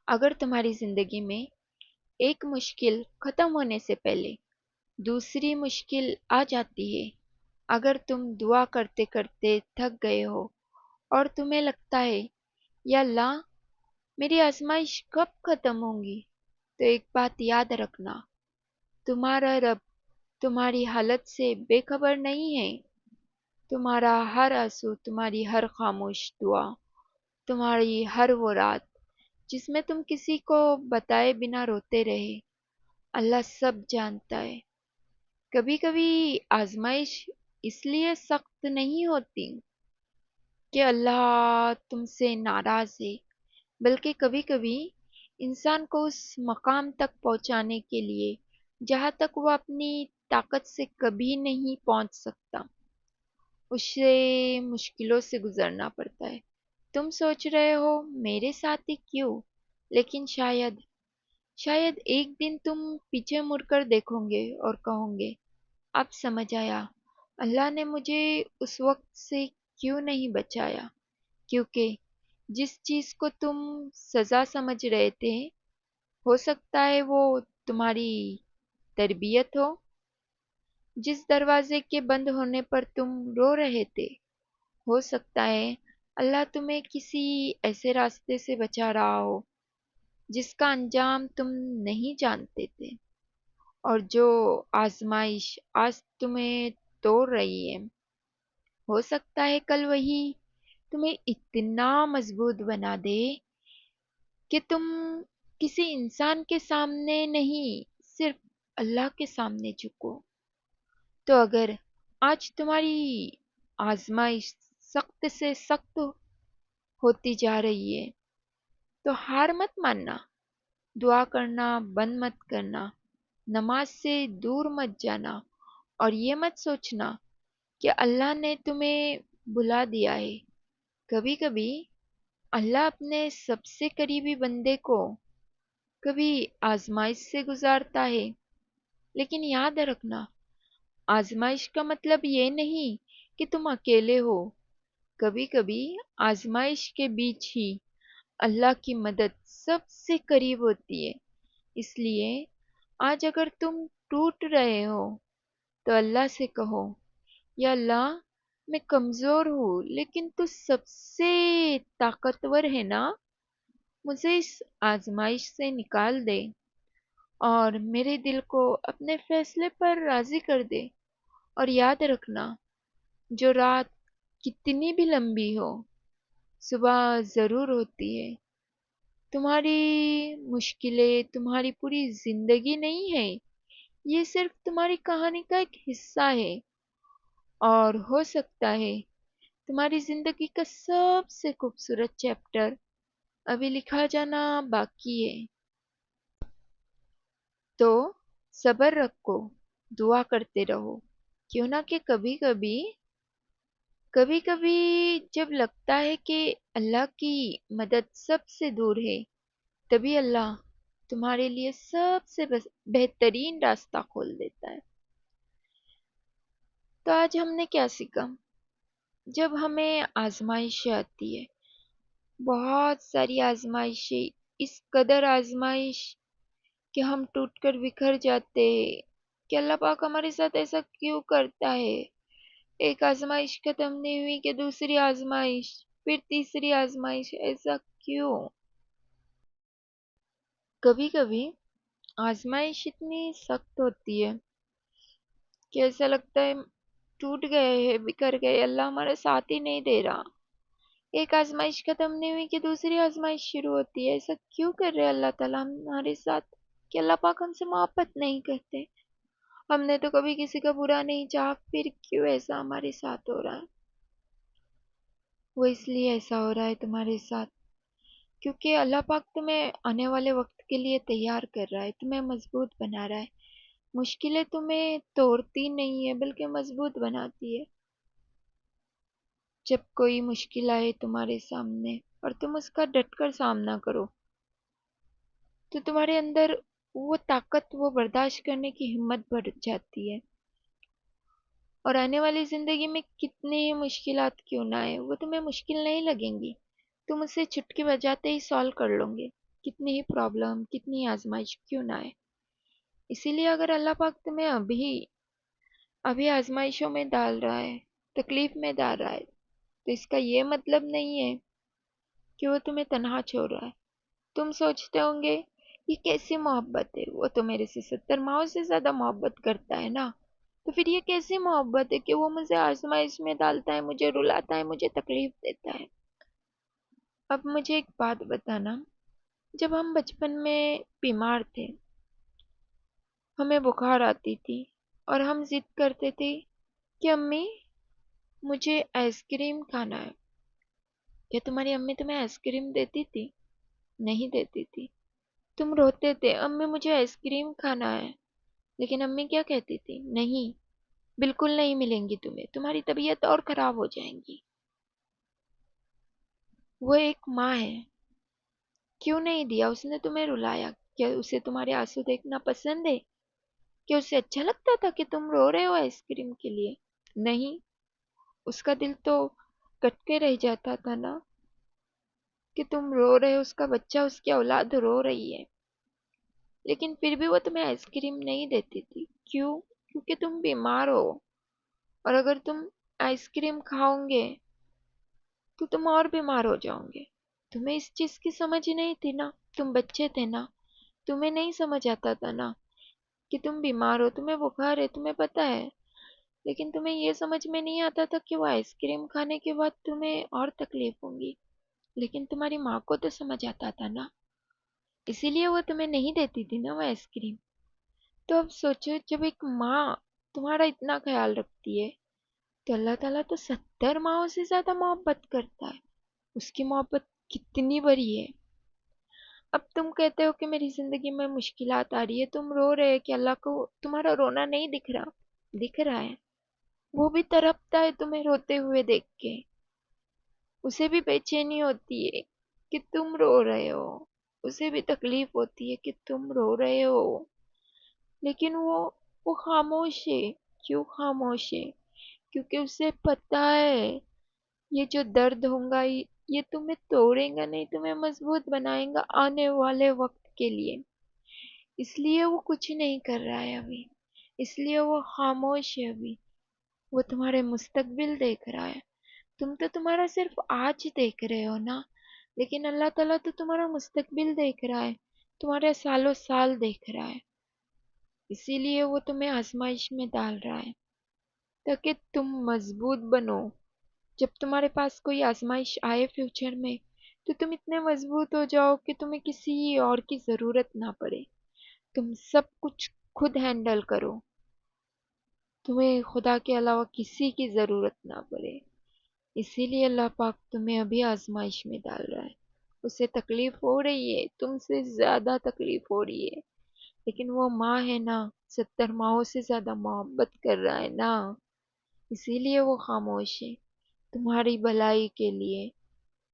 اگر تمہاری زندگی میں ایک مشکل ختم ہونے سے پہلے دوسری مشکل آ جاتی ہے، اگر تم دعا کرتے کرتے تھک گئے ہو اور تمہیں لگتا ہے یا اللہ میری آزمائش کب ختم ہوں گی، تو ایک بات یاد رکھنا، تمہارا رب تمہاری حالت سے بے خبر نہیں ہے۔ تمہارا ہر آنسو، تمہاری ہر خاموش دعا، تمہاری ہر وہ رات جس میں تم کسی کو بتائے بنا روتے رہے، اللہ سب جانتا ہے۔ کبھی کبھی آزمائش اس لیے سخت نہیں ہوتی کہ اللہ تم سے ناراض ہے، بلکہ کبھی کبھی انسان کو اس مقام تک پہنچانے کے لیے جہاں تک وہ اپنی طاقت سے کبھی نہیں پہنچ سکتا، اسے مشکلوں سے گزرنا پڑتا ہے۔ تم سوچ رہے ہو میرے ساتھ ہی کیوں، لیکن شاید ایک دن تم پیچھے مڑ کر دیکھو گے اور کہو گے اب سمجھ آیا اللہ نے مجھے اس وقت سے کیوں نہیں بچایا، کیونکہ جس چیز کو تم سزا سمجھ رہے تھے، ہو سکتا ہے وہ تمہاری تربیت ہو۔ جس دروازے کے بند ہونے پر تم رو رہے تھے، ہو سکتا ہے اللہ تمہیں کسی ایسے راستے سے بچا رہا ہو جس کا انجام تم نہیں جانتے تھے۔ اور جو آزمائش آج تمہیں توڑ رہی ہے، ہو سکتا ہے کل وہی تمہیں اتنا مضبوط بنا دے کہ تم کسی انسان کے سامنے نہیں، صرف اللہ کے سامنے جھکو۔ تو اگر آج تمہاری آزمائش سخت سے سخت ہوتی جا رہی ہے، تو ہار مت ماننا، دعا کرنا بند مت کرنا، نماز سے دور مت جانا، اور یہ مت سوچنا کہ اللہ نے تمہیں بھلا دیا ہے۔ کبھی کبھی اللہ اپنے سب سے قریبی بندے کو کبھی آزمائش سے گزارتا ہے، لیکن یاد رکھنا آزمائش کا مطلب یہ نہیں کہ تم اکیلے ہو۔ کبھی کبھی آزمائش کے بیچ ہی اللہ کی مدد سب سے قریب ہوتی ہے۔ اس لیے آج اگر تم ٹوٹ رہے ہو تو اللہ سے کہو یا اللہ میں کمزور ہوں لیکن تو سب سے طاقتور ہے نا، مجھے اس آزمائش سے نکال دے اور میرے دل کو اپنے فیصلے پر راضی کر دے۔ اور یاد رکھنا، جو رات کتنی بھی لمبی ہو، صبح ضرور ہوتی ہے۔ تمہاری مشکلیں تمہاری پوری زندگی نہیں ہے، یہ صرف تمہاری کہانی کا ایک حصہ ہے، اور ہو سکتا ہے تمہاری زندگی کا سب سے خوبصورت چیپٹر ابھی لکھا جانا باقی ہے۔ تو صبر رکھو، دعا کرتے رہو، کیوں نہ کہ کبھی کبھی جب لگتا ہے کہ اللہ کی مدد سب سے دور ہے، تبھی اللہ تمہارے لیے سب سے بہترین راستہ کھول دیتا ہے۔ تو آج ہم نے کیا سیکھا؟ جب ہمیں آزمائشیں آتی ہے، بہت ساری آزمائشیں، اس قدر آزمائش کہ ہم ٹوٹ کر بکھر جاتے ہیں کہ اللہ پاک ہمارے ساتھ ایسا کیوں کرتا ہے۔ ایک آزمائش ختم نہیں ہوئی کہ دوسری آزمائش، پھر تیسری آزمائش، ایسا کیوں؟ کبھی کبھی آزمائش اتنی سخت ہوتی ہے کہ ایسا لگتا ہے ٹوٹ گئے ہیں، بکھر گئے، اللہ ہمارا ساتھ ہی نہیں دے رہا۔ ایک آزمائش ختم نہیں ہوئی کہ دوسری آزمائش شروع ہوتی ہے۔ ایسا کیوں کر رہے اللہ تعالیٰ ہمارے ساتھ؟ کہ اللہ پاک ہم سے محبت نہیں کرتے؟ ہم نے تو کبھی کسی کا برا نہیں چاہا، پھر کیوں ایسا ہمارے ساتھ ہو رہا ہے؟ وہ اس لیے ایسا ہو رہا ہے تمہارے ساتھ کیونکہ اللہ پاک تمہیں آنے والے وقت کے لیے تیار کر رہا ہے، تمہیں مضبوط بنا رہا ہے۔ مشکلیں تمہیں توڑتی نہیں ہے بلکہ مضبوط بناتی ہے۔ جب کوئی مشکل آئے تمہارے سامنے اور تم اس کا ڈٹ کر سامنا کرو، تو تمہارے اندر وہ طاقت، وہ برداشت کرنے کی ہمت بڑھ جاتی ہے۔ اور آنے والی زندگی میں کتنی ہی مشکلات کیوں نہ آئے، وہ تمہیں مشکل نہیں لگیں گی، تم اسے چٹکی بجاتے ہی سالو کر لو گے، کتنی ہی پرابلم، کتنی آزمائش کیوں نہ آئے، اسی لیے اگر اللہ پاک تمہیں ابھی آزمائشوں میں ڈال رہا ہے، تکلیف میں ڈال رہا ہے، تو اس کا یہ مطلب نہیں ہے کہ وہ تمہیں تنہا چھوڑ رہا ہے۔ تم سوچتے ہوں گے یہ کیسی محبت ہے، وہ تو میرے سے 70 ماؤں سے زیادہ محبت کرتا ہے نا، تو پھر یہ کیسی محبت ہے کہ وہ مجھے آزمائش میں ڈالتا ہے، مجھے رلاتا ہے، مجھے تکلیف دیتا ہے۔ اب مجھے ایک بات بتانا، جب ہم بچپن میں بیمار تھے، ہمیں بخار آتی تھی اور ہم ضد کرتے تھے کہ امی مجھے آئس کریم کھانا ہے، کیا تمہاری امی تمہیں آئس کریم دیتی تھی؟ نہیں دیتی تھی۔ تم روتے تھے امی مجھے آئس کریم کھانا ہے، لیکن امی کیا کہتی تھی؟ نہیں، بالکل نہیں ملیں گی تمہیں، تمہاری طبیعت اور خراب ہو جائیں گی۔ وہ ایک ماں ہے، کیوں نہیں دیا؟ اس نے تمہیں رلایا، کیا اسے تمہارے آنسو دیکھنا پسند ہے؟ کیا اسے اچھا لگتا تھا کہ تم رو رہے ہو آئس کریم کے لیے؟ نہیں، اس کا دل تو کٹ کے رہ جاتا تھا نا کہ تم رو رہے ہو، اس کا بچہ، اس کی اولاد رو رہی ہے، لیکن پھر بھی وہ تمہیں آئس کریم نہیں دیتی تھی۔ کیوں؟ کیونکہ تم بیمار ہو، اور اگر تم آئس کریم کھاؤ گے تو تم اور بیمار ہو جاؤ گے۔ تمہیں اس چیز کی سمجھ نہیں تھی نا، تم بچے تھے نا، تمہیں نہیں سمجھ آتا تھا نا کہ تم بیمار ہو، تمہیں بخار ہے، تمہیں پتہ ہے، لیکن تمہیں یہ سمجھ میں نہیں آتا تھا کہ وہ آئس کریم کھانے کے بعد تمہیں اور تکلیف ہوں گی، لیکن تمہاری ماں کو تو سمجھ آتا تھا نا، اسی لیے وہ تمہیں نہیں دیتی تھی نا وہ آئس کریم۔ تو اب سوچو، جب ایک ماں تمہارا اتنا خیال رکھتی ہے تو اللہ تعالیٰ تو 70 ماؤں سے زیادہ محبت کرتا ہے، اس کی محبت کتنی بڑی ہے۔ اب تم کہتے ہو کہ میری زندگی میں مشکلات آ رہی ہے، تم رو رہے کہ اللہ کو تمہارا رونا نہیں دکھ رہا، دکھ رہا ہے، وہ بھی تڑپتا ہے تمہیں روتے ہوئے دیکھ کے، اسے بھی بے چینی ہوتی ہے کہ تم رو رہے ہو، اسے بھی تکلیف ہوتی ہے کہ تم رو رہے ہو، لیکن وہ خاموش ہے۔ کیوں خاموش ہے؟ کیونکہ اسے پتا ہے یہ جو درد ہوگا یہ تمہیں توڑے گا نہیں، تمہیں مضبوط بنائے گا آنے والے وقت کے لیے، اس لیے وہ کچھ نہیں کر رہا ہے ابھی، اس لیے وہ خاموش ہے ابھی، وہ تمہارے مستقبل دیکھ رہا ہے۔ تم تو تمہارا صرف آج دیکھ رہے ہو نا، لیکن اللہ تعالیٰ تو تمہارا مستقبل دیکھ رہا ہے، تمہارے سالوں سال دیکھ رہا ہے، اسی لیے وہ تمہیں آزمائش میں ڈال رہا ہے تاکہ تم مضبوط بنو۔ جب تمہارے پاس کوئی آزمائش آئے فیوچر میں تو تم اتنے مضبوط ہو جاؤ کہ تمہیں کسی اور کی ضرورت نہ پڑے، تم سب کچھ خود ہینڈل کرو، تمہیں خدا کے علاوہ کسی کی ضرورت نہ پڑے۔ اسی لیے اللہ پاک تمہیں ابھی آزمائش میں ڈال رہا ہے، اسے تکلیف ہو رہی ہے، تم سے زیادہ تکلیف ہو رہی ہے، لیکن وہ ماں ہے نا، 70 ماؤں سے زیادہ محبت کر رہا ہے نا، اسی لیے وہ خاموش ہے، تمہاری بھلائی کے لیے،